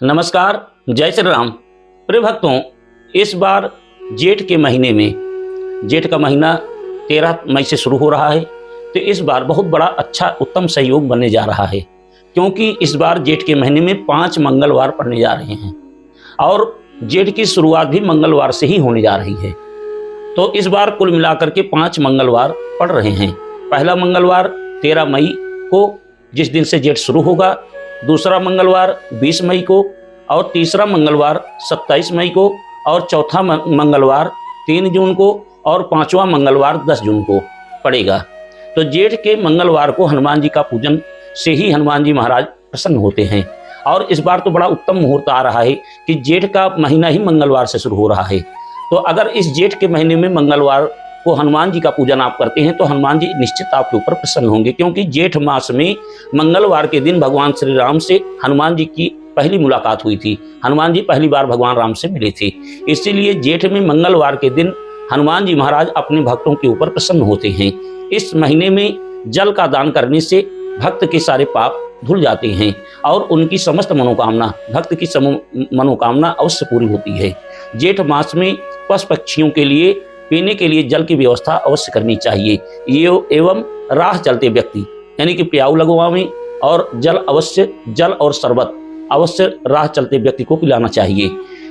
नमस्कार, जय श्री राम। प्रिय भक्तों, इस बार जेठ के महीने में, जेठ का महीना 13 मई से शुरू हो रहा है, तो इस बार बहुत बड़ा अच्छा उत्तम सहयोग बनने जा रहा है, क्योंकि इस बार जेठ के महीने में 5 मंगलवार पड़ने जा रहे हैं और जेठ की शुरुआत भी मंगलवार से ही होने जा रही है। तो इस बार कुल मिलाकर के 5 मंगलवार पड़ रहे हैं। पहला मंगलवार 13 मई को, जिस दिन से जेठ शुरू होगा, दूसरा मंगलवार 20 मई को, और तीसरा मंगलवार 27 मई को, और चौथा मंगलवार 3 जून को, और 5वां मंगलवार 10 जून को पड़ेगा। तो जेठ के मंगलवार को हनुमान जी का पूजन से ही हनुमान जी महाराज प्रसन्न होते हैं। और इस बार तो बड़ा उत्तम मुहूर्त आ रहा है कि जेठ का महीना ही मंगलवार से शुरू हो रहा है। तो अगर इस जेठ के महीने में मंगलवार को हनुमान जी का पूजन आप करते हैं तो हनुमान जी निश्चित आपके ऊपर प्रसन्न होंगे, क्योंकि जेठ मास में मंगलवार के दिन भगवान श्री राम से हनुमान जी की पहली मुलाकात हुई थी। हनुमान जी पहली बार भगवान राम से मिले थे। इसीलिए जेठ में मंगलवार के दिन हनुमान जी महाराज अपने भक्तों के ऊपर प्रसन्न होते हैं। इस महीने में जल का दान करने से भक्त के सारे पाप धुल जाते हैं और उनकी समस्त मनोकामना, भक्त की मनोकामना अवश्य पूरी होती है। जेठ मास में पशु पक्षियों के लिए पीने के लिए जल की व्यवस्था अवश्य करनी चाहिए। ये एवं राह चलते व्यक्ति, यानी कि प्याऊ लगवावें और जल और शरबत अवश्य राह चलते व्यक्ति को पिलाना चाहिए।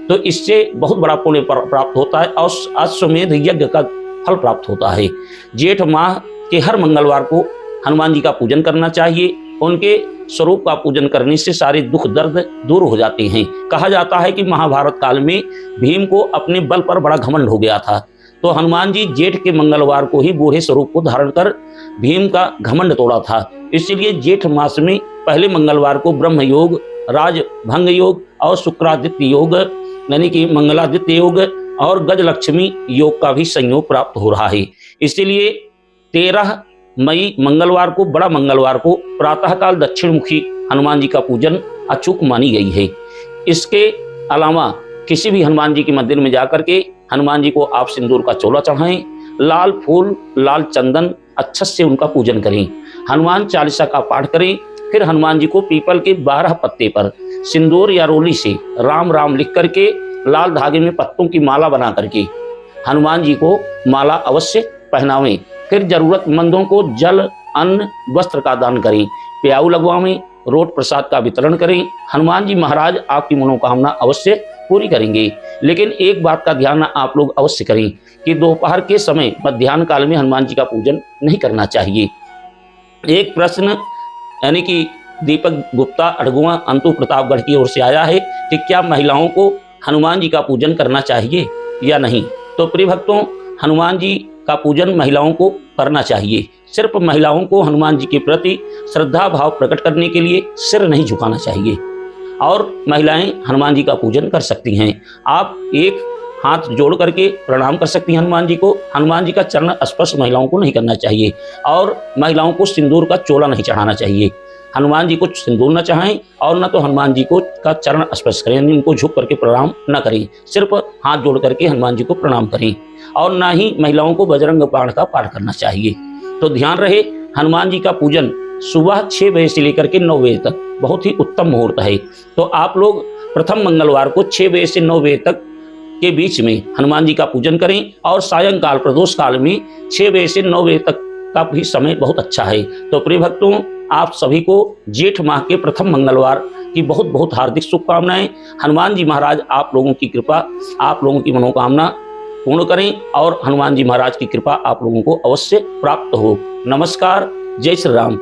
तो इससे बहुत बड़ा पुण्य प्राप्त होता है और अश्वमेध यज्ञ का फल प्राप्त होता है। जेठ माह के हर मंगलवार को हनुमान जी का पूजन करना चाहिए। उनके स्वरूप का पूजन करने से सारे दुख दर्द दूर हो जाते हैं। कहा जाता है कि महाभारत काल में भीम को अपने बल पर बड़ा घमंड हो गया था, तो हनुमान जी जेठ के मंगलवार को ही बूढ़े स्वरूप को धारण कर भीम का घमंड तोड़ा था। इसलिए जेठ मास में पहले मंगलवार को ब्रह्म योग, राजभंग योग और शुक्रादित्य योग, यानी कि मंगलादित्य योग और गजलक्ष्मी योग का भी संयोग प्राप्त हो रहा है। इसीलिए 13 मई मंगलवार को, बड़ा मंगलवार को प्रातःकाल दक्षिणमुखी हनुमान जी का पूजन अचूक मानी गई है। इसके अलावा किसी भी हनुमान जी के मंदिर में जाकर के हनुमान जी को आप सिंदूर का चोला चढ़ाएं, लाल फूल, लाल चंदन अच्छे से उनका पूजन करें, हनुमान चालीसा का पाठ करें। फिर हनुमान जी को पीपल के 12 पत्ते पर सिंदूर या रोली से राम राम लिख करके लाल धागे में पत्तों की माला बना करके हनुमान जी को माला अवश्य पहनावें। फिर जरूरतमंदों को जल, अन्न, वस्त्र का दान करें, प्याऊ लगवावें, रोट प्रसाद का वितरण करें। हनुमान जी महाराज आपकी मनोकामना अवश्य पूरी करेंगे। लेकिन एक बात का ध्यान आप लोग अवश्य करें कि दोपहर के समय मध्याह्न काल में हनुमान जी का पूजन नहीं करना चाहिए। एक प्रश्न, यानी कि दीपक गुप्ता अड़गुआ अंतु प्रतापगढ़ की ओर से आया है कि क्या महिलाओं को हनुमान जी का पूजन करना चाहिए या नहीं। तो प्रिय भक्तों, हनुमान जी का पूजन महिलाओं को करना चाहिए। सिर्फ महिलाओं को हनुमान जी के प्रति श्रद्धा भाव प्रकट करने के लिए सिर नहीं झुकाना चाहिए और महिलाएं हनुमान जी का पूजन कर सकती हैं। आप एक हाथ जोड़ करके प्रणाम कर सकती हैं हनुमान जी को। हनुमान जी का चरण स्पर्श महिलाओं को नहीं करना चाहिए और महिलाओं को सिंदूर का चोला नहीं चढ़ाना चाहिए। हनुमान जी को सिंदूर न चढ़ाएं और न तो हनुमान जी को का चरण स्पर्श करें, उनको झुक करके प्रणाम न करें। सिर्फ हाथ जोड़ करके हनुमान जी को प्रणाम करें और ना ही महिलाओं को बजरंग बाण का पाठ करना चाहिए। तो ध्यान रहे, हनुमान जी का पूजन सुबह 6 बजे से लेकर के 9 बजे तक बहुत ही उत्तम मुहूर्त है। तो आप लोग प्रथम मंगलवार को 6 बजे से 9 बजे तक के बीच में हनुमान जी का पूजन करें और सायंकाल प्रदोष काल में 6 बजे से 9 बजे तक का भी समय बहुत अच्छा है। तो प्रिय भक्तों, आप सभी को जेठ माह के प्रथम मंगलवार की बहुत बहुत हार्दिक शुभकामनाएं। हनुमान जी महाराज आप लोगों की कृपा, आप लोगों की मनोकामना पूर्ण करें और हनुमान जी महाराज की कृपा आप लोगों को अवश्य प्राप्त हो। नमस्कार, जय श्री राम।